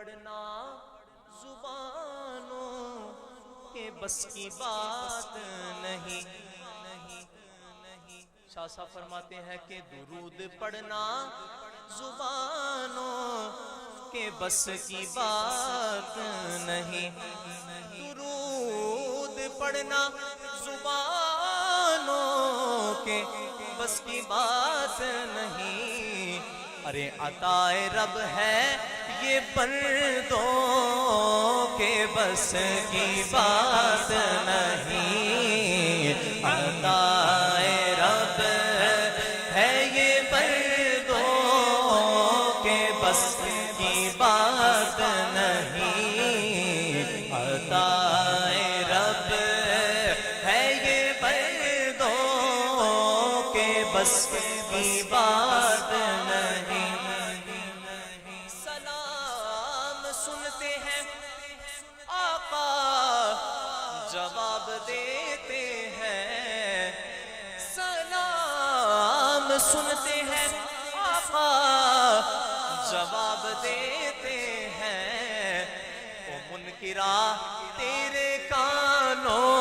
پڑھنا زبانوں کے بس کی بات نہیں۔ شاہ صاحب فرماتے ہیں کہ درود پڑھنا زبانوں کے بس کی بات نہیں، درود پڑھنا زبانوں کے بس کی بات نہیں۔ ارے عطائے رب ہے یہ بندوں کے بس کی بات نہیں، عطائے رب ہے یہ بندوں کے بس کی بات نہیں، عطائے رب ہے یہ بندوں کے بس کی بات نہیں۔ سلام سنتے ہیں آقا جواب دیتے ہیں، سلام سنتے ہیں آقا جواب دیتے ہیں۔ او منکرا تیرے کانوں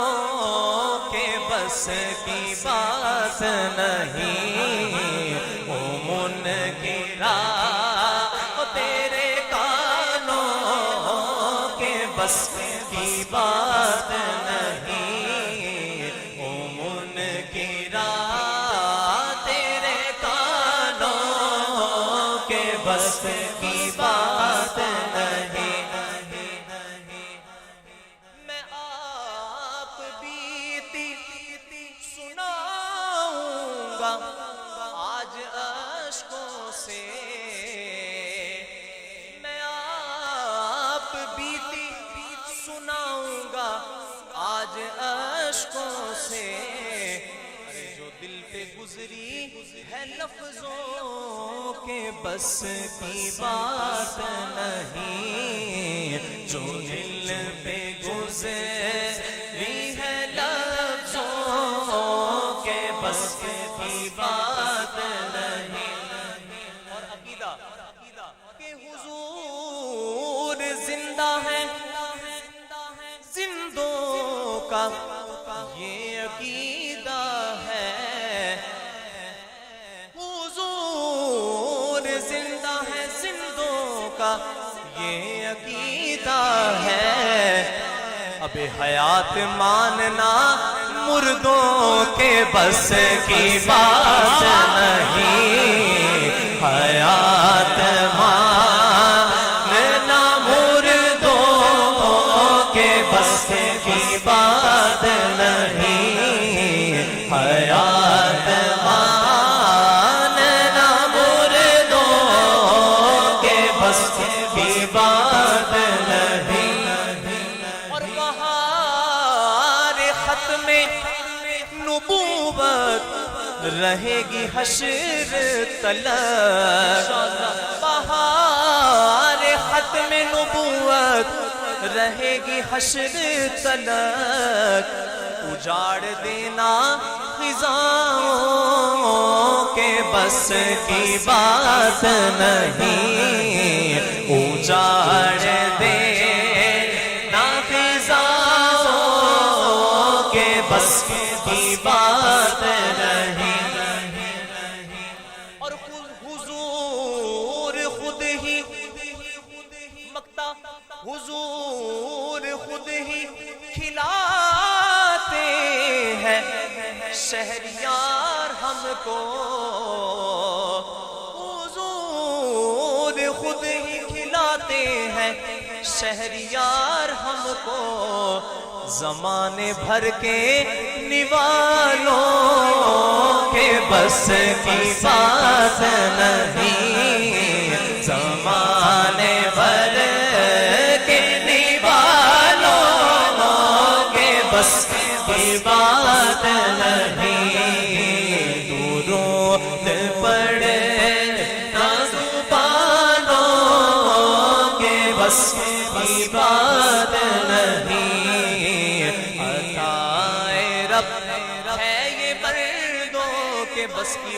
کے بس کی بات نہیں، او منکرا تیرے کانوں کے بس کی بات نہیں، او منکرا تیرے کانوں کے بس کی بات نہیں۔ میں آپ بیتی سناؤں گا آج اشکوں سے، میں آپ بیتی سناؤں گا آج اشکوں سے۔ ارے جو دل پہ گزری ہے لفظوں کے بس کی بات نہیں، جو دل پہ گزری ہے لفظوں کے بس کی بات نہیں۔ اور عقیدہ کہ حضور زندہ ہے زندوں کا یہ عقیدہ ہے، حضور زندہ ہے زندوں کا یہ عقیدہ ہے۔ اب حیات ماننا مردوں کے بس کی بات نہیں، حیات ماننا مردوں کے بس کی بات نہیں، حیات ماننا مردوں کے بس کی بات نہیں۔ اور بہار ختم نبوت رہے گی حشر تلک، بہار ختم نبوت رہے گی حشر تلک، اجاڑ دینا خزاؤں کے بس کی بات نہیں، اجاڑ دینا خزاؤں کے بس کی بات نہیں۔ اور حضور خود ہی مکتا، حضور خود ہی کھلاتے ہیں شہریار ہم کو، حضور خود ہی کھلاتے ہیں شہریار ہم کو، زمانے بھر کے نوالوں کے بس کی بات نہیں، زمانے بھر کے نوالوں کے بس کی بات نہیں، درود پڑھے زبانوں کے بس کی بات نہیں، عطائے رب ہے یہ بندوں کے بس کی